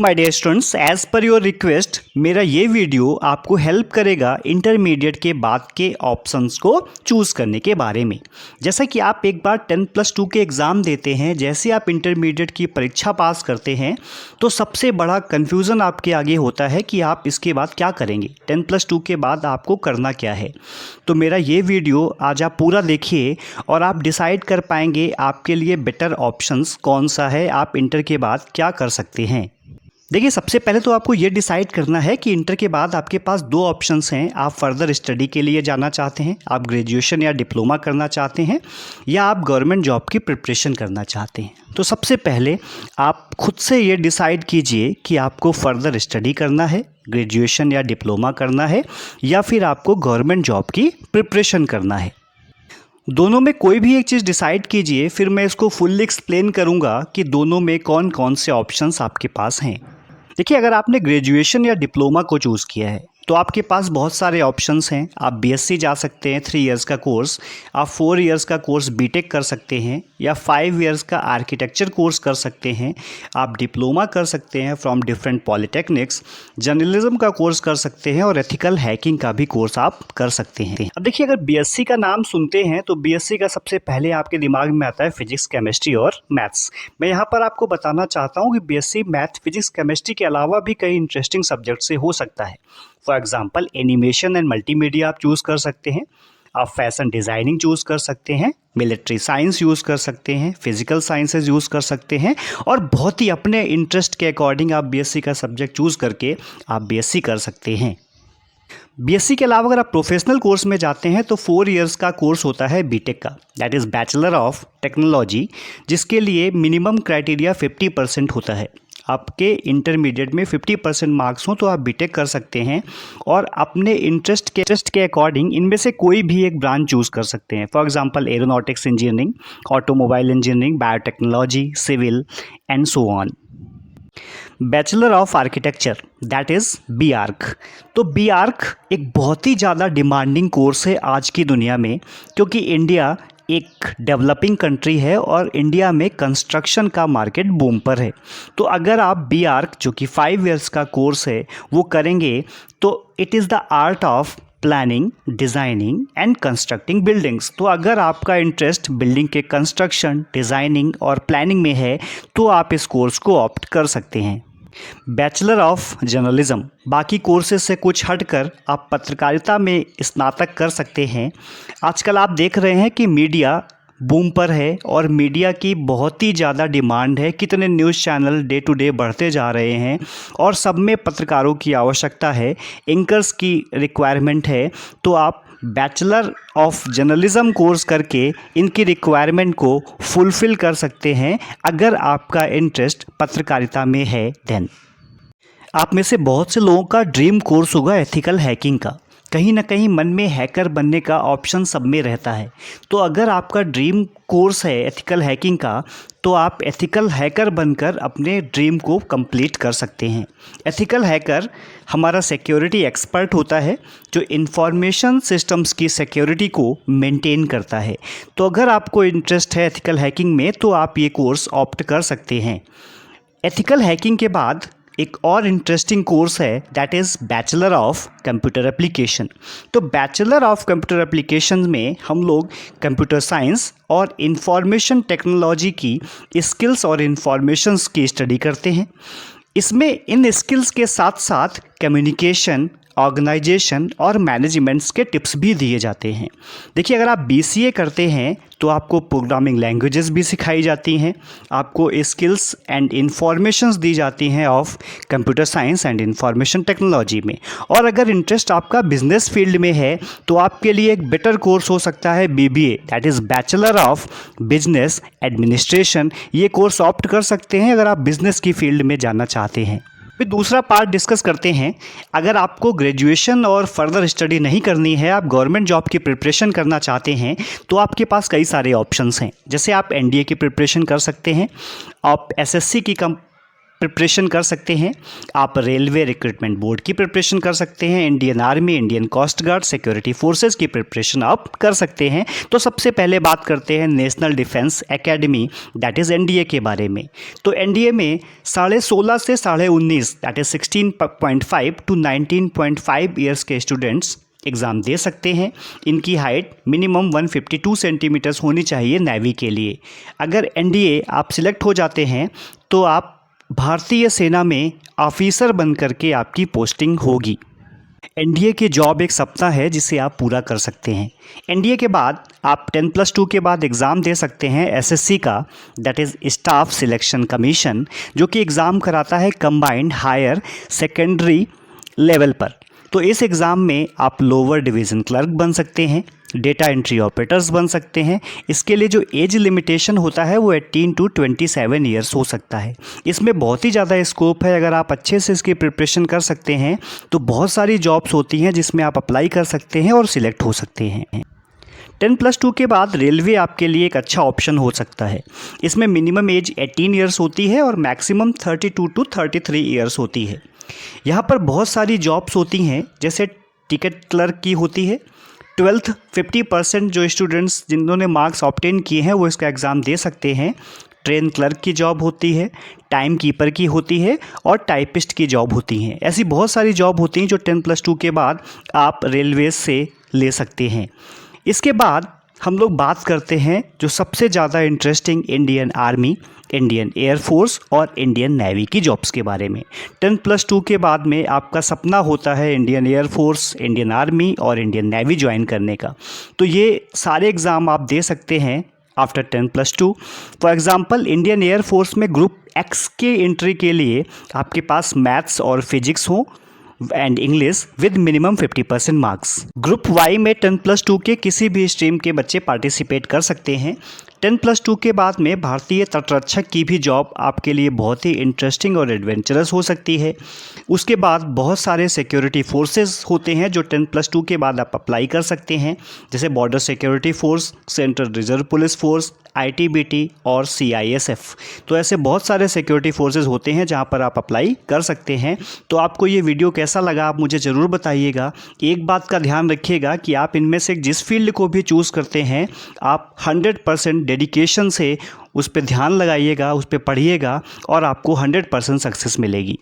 My dear students, as per your request मेरा ये video आपको हेल्प करेगा इंटरमीडिएट के बाद के ऑप्शंस को चूज़ करने के बारे में। जैसा कि आप एक बार 10+2 के एग्ज़ाम देते हैं, जैसे आप इंटरमीडिएट की परीक्षा पास करते हैं तो सबसे बड़ा कन्फ्यूज़न आपके आगे होता है कि आप इसके बाद क्या करेंगे, 10+2 के बाद आपको करना क्या है। तो मेरा ये वीडियो आज आप पूरा देखिए और आप डिसाइड कर पाएंगे आपके लिए बेटर ऑप्शंस कौन सा है, आप इंटर के बाद क्या कर सकते हैं। देखिए, सबसे पहले तो आपको ये डिसाइड करना है कि इंटर के बाद आपके पास दो ऑप्शंस हैं। आप फर्दर स्टडी के लिए जाना चाहते हैं, आप ग्रेजुएशन या डिप्लोमा करना चाहते हैं, या आप गवर्नमेंट जॉब की प्रिपरेशन करना चाहते हैं। तो सबसे पहले आप खुद से ये डिसाइड कीजिए कि आपको फर्दर स्टडी करना है, ग्रेजुएशन या डिप्लोमा करना है, या फिर आपको गवर्नमेंट जॉब की प्रिपरेशन करना है। दोनों में कोई भी एक चीज़ डिसाइड कीजिए, फिर मैं इसको फुल्ली एक्सप्लेन करूंगा कि दोनों में कौन कौन से ऑप्शंस आपके पास हैं। देखिए, अगर आपने ग्रेजुएशन या डिप्लोमा को चूज़ किया है तो आपके पास बहुत सारे ऑप्शंस हैं। आप बीएससी जा सकते हैं, 3 इयर्स का कोर्स, आप 4 इयर्स का कोर्स बीटेक कर सकते हैं, या 5 इयर्स का आर्किटेक्चर कोर्स कर सकते हैं। आप डिप्लोमा कर सकते हैं फ्रॉम डिफरेंट पॉलिटेक्निक्स, जर्नलिज्म का कोर्स कर सकते हैं, और एथिकल हैकिंग का भी कोर्स आप कर सकते हैं। अब देखिए, अगर बीएससी का नाम सुनते हैं तो बीएससी का सबसे पहले आपके दिमाग में आता है फिजिक्स, केमिस्ट्री और मैथ्स। मैं यहाँ पर आपको बताना चाहता हूँ कि बीएससी मैथ, फिजिक्स, केमिस्ट्री के अलावा भी कई इंटरेस्टिंग सब्जेक्ट से हो सकता है। For example, animation and multimedia आप चूज़ कर सकते हैं, आप फैशन डिज़ाइनिंग चूज़ कर सकते हैं, मिलिट्री साइंस यूज़ कर सकते हैं, फिजिकल साइंसेज यूज़ कर सकते हैं, और बहुत ही अपने इंटरेस्ट के अकॉर्डिंग आप बीएससी का सब्जेक्ट चूज़ करके आप बीएससी कर सकते हैं। बीएससी के अलावा अगर आप प्रोफेशनल कोर्स में जाते हैं तो 4 इयर्स का कोर्स होता है बीटेक का, that is bachelor of technology, जिसके लिए मिनिमम क्राइटेरिया 50% होता है। आपके इंटरमीडिएट में 50% मार्क्स हों तो आप बीटेक कर सकते हैं, और अपने इंटरेस्ट के अकॉर्डिंग इनमें से कोई भी एक ब्रांच चूज़ कर सकते हैं। For example, aeronautics engineering, automobile engineering, biotechnology, civil and so on. Bachelor of architecture, that is B arch. तो बी आर्क एक बहुत ही ज़्यादा डिमांडिंग कोर्स है आज की दुनिया में, क्योंकि इंडिया एक डेवलपिंग कंट्री है और इंडिया में कंस्ट्रक्शन का मार्केट बूम पर है। तो अगर आप बी आर्क, जो कि 5 इयर्स का कोर्स है, वो करेंगे तो it is the art of planning, designing and constructing buildings. तो अगर आपका इंटरेस्ट बिल्डिंग के कंस्ट्रक्शन, डिज़ाइनिंग और प्लानिंग में है तो आप इस कोर्स को ऑप्ट कर सकते हैं। बैचलर ऑफ जर्नलिज्म, बाकी कोर्सेज से कुछ हटकर आप पत्रकारिता में स्नातक कर सकते हैं। आजकल आप देख रहे हैं कि मीडिया बूम पर है और मीडिया की बहुत ही ज़्यादा डिमांड है। कितने news channel day to day बढ़ते जा रहे हैं और सब में पत्रकारों की आवश्यकता है, एंकर्स की रिक्वायरमेंट है। तो आप बैचलर ऑफ जर्नलिज्म कोर्स करके इनकी रिक्वायरमेंट को फुलफ़िल कर सकते हैं अगर आपका इंटरेस्ट पत्रकारिता में है। देन आप में से बहुत से लोगों का ड्रीम कोर्स होगा एथिकल हैकिंग का। कहीं ना कहीं मन में हैकर बनने का ऑप्शन सब में रहता है। तो अगर आपका ड्रीम कोर्स है एथिकल हैकिंग का, तो आप एथिकल हैकर बनकर अपने ड्रीम को कंप्लीट कर सकते हैं। एथिकल हैकर हमारा सिक्योरिटी एक्सपर्ट होता है जो इंफॉर्मेशन सिस्टम्स की सिक्योरिटी को मेंटेन करता है। तो अगर आपको इंटरेस्ट है एथिकल हैकिंग में तो आप ये कोर्स ऑप्ट कर सकते हैं। एथिकल हैकिंग के बाद एक और इंटरेस्टिंग कोर्स है, that is bachelor of computer application. तो बैचलर ऑफ कंप्यूटर एप्लीकेशन में हम लोग कंप्यूटर साइंस और इंफॉर्मेशन टेक्नोलॉजी की स्किल्स और इंफॉर्मेशंस की स्टडी करते हैं। इसमें इन स्किल्स के साथ साथ कम्युनिकेशन, ऑर्गेनाइजेशन और मैनेजमेंट्स के टिप्स भी दिए जाते हैं। देखिए, अगर आप बीसीए करते हैं तो आपको प्रोग्रामिंग लैंग्वेजेस भी सिखाई जाती हैं, आपको स्किल्स एंड इंफॉर्मेशंस दी जाती हैं of computer science and information technology में। और अगर इंटरेस्ट आपका बिजनेस फील्ड में है तो आपके लिए एक बेटर कोर्स हो सकता है BBA, that is bachelor of business administration. ये कोर्स ऑप्ट कर सकते हैं अगर आप बिजनेस की फील्ड में जाना चाहते हैं। फिर दूसरा पार्ट डिस्कस करते हैं। अगर आपको ग्रेजुएशन और फर्दर स्टडी नहीं करनी है, आप गवर्नमेंट जॉब की प्रिपरेशन करना चाहते हैं, तो आपके पास कई सारे ऑप्शंस हैं। जैसे आप एनडीए की प्रिपरेशन कर सकते हैं, आप एसएससी की प्रिपरेशन कर सकते हैं, आप रेलवे रिक्रूटमेंट बोर्ड की प्रिपरेशन कर सकते हैं, Indian army, Indian coast guard, security forces की प्रिपरेशन आप कर सकते हैं। तो सबसे पहले बात करते हैं national defence academy that is NDA के बारे में। तो एनडीए में 16.5 से 19.5 दैट इज़ 16.5 to 19.5 ईयर्स के स्टूडेंट्स एग्ज़ाम दे सकते हैं। इनकी हाइट मिनिमम 152 सेंटीमीटर्स होनी चाहिए नेवी के लिए। अगर एनडीए आप सिलेक्ट हो जाते हैं तो आप भारतीय सेना में ऑफिसर बन करके आपकी पोस्टिंग होगी। एनडीए की जॉब एक सपना है जिसे आप पूरा कर सकते हैं। एनडीए के बाद आप 10+2 के बाद एग्ज़ाम दे सकते हैं एसएससी का that is staff selection commission, जो कि एग्ज़ाम कराता है कंबाइंड हायर सेकेंडरी लेवल पर। तो इस एग्ज़ाम में आप लोअर डिवीज़न क्लर्क बन सकते हैं, डेटा एंट्री ऑपरेटर्स बन सकते हैं। इसके लिए जो एज लिमिटेशन होता है वो 18 to 27 ईयर्स हो सकता है। इसमें बहुत ही ज़्यादा स्कोप है। अगर आप अच्छे से इसकी प्रिपरेशन कर सकते हैं तो बहुत सारी जॉब्स होती हैं जिसमें आप अप्लाई कर सकते हैं और सिलेक्ट हो सकते हैं। 10+2 के बाद रेलवे आपके लिए एक अच्छा ऑप्शन हो सकता है। इसमें मिनिमम एज 18 ईयर्स होती है और मैक्सिमम 32 to 33 ईयर्स होती है। यहाँ पर बहुत सारी जॉब्स होती हैं, जैसे टिकट क्लर्क की होती है। 12th 50% जो स्टूडेंट्स जिन्होंने मार्क्स ऑब्टेन किए हैं वो इसका एग्ज़ाम दे सकते हैं। ट्रेन क्लर्क की जॉब होती है, टाइम कीपर की होती है और टाइपिस्ट की जॉब होती हैं। ऐसी बहुत सारी जॉब होती हैं जो 10+2 के बाद आप रेलवे से ले सकते हैं। इसके बाद हम लोग बात करते हैं जो सबसे ज़्यादा interesting Indian army, Indian air force और इंडियन नेवी की जॉब्स के बारे में। 10+2 के बाद में आपका सपना होता है इंडियन एयरफोर्स, इंडियन आर्मी और इंडियन नेवी ज्वाइन करने का। तो ये सारे एग्ज़ाम आप दे सकते हैं after 10+2। For example Indian air force में ग्रुप एक्स के एंट्री के लिए आपके पास मैथ्स और फिजिक्स हो and English with minimum 50% marks. Group Y में 10+2 के किसी भी स्ट्रीम के बच्चे पार्टिसिपेट कर सकते हैं। 10+2 के बाद में भारतीय तटरक्षक की भी जॉब आपके लिए बहुत ही इंटरेस्टिंग और एडवेंचरस हो सकती है। उसके बाद बहुत सारे सिक्योरिटी फोर्सेस होते हैं जो 10+2 के बाद आप अप्लाई कर सकते हैं, जैसे border security force, central reserve police force, ITBT और सीआईएसएफ। तो ऐसे बहुत सारे सिक्योरिटी फोर्सेस होते हैं जहां पर आप अप्लाई कर सकते हैं। तो आपको ये वीडियो कैसा लगा आप मुझे ज़रूर बताइएगा। एक बात का ध्यान रखिएगा कि आप इनमें से जिस फील्ड को भी चूज़ करते हैं आप 100% डेडिकेशन से उस पर ध्यान लगाइएगा, उस पर पढ़िएगा और आपको 100% सक्सेस मिलेगी।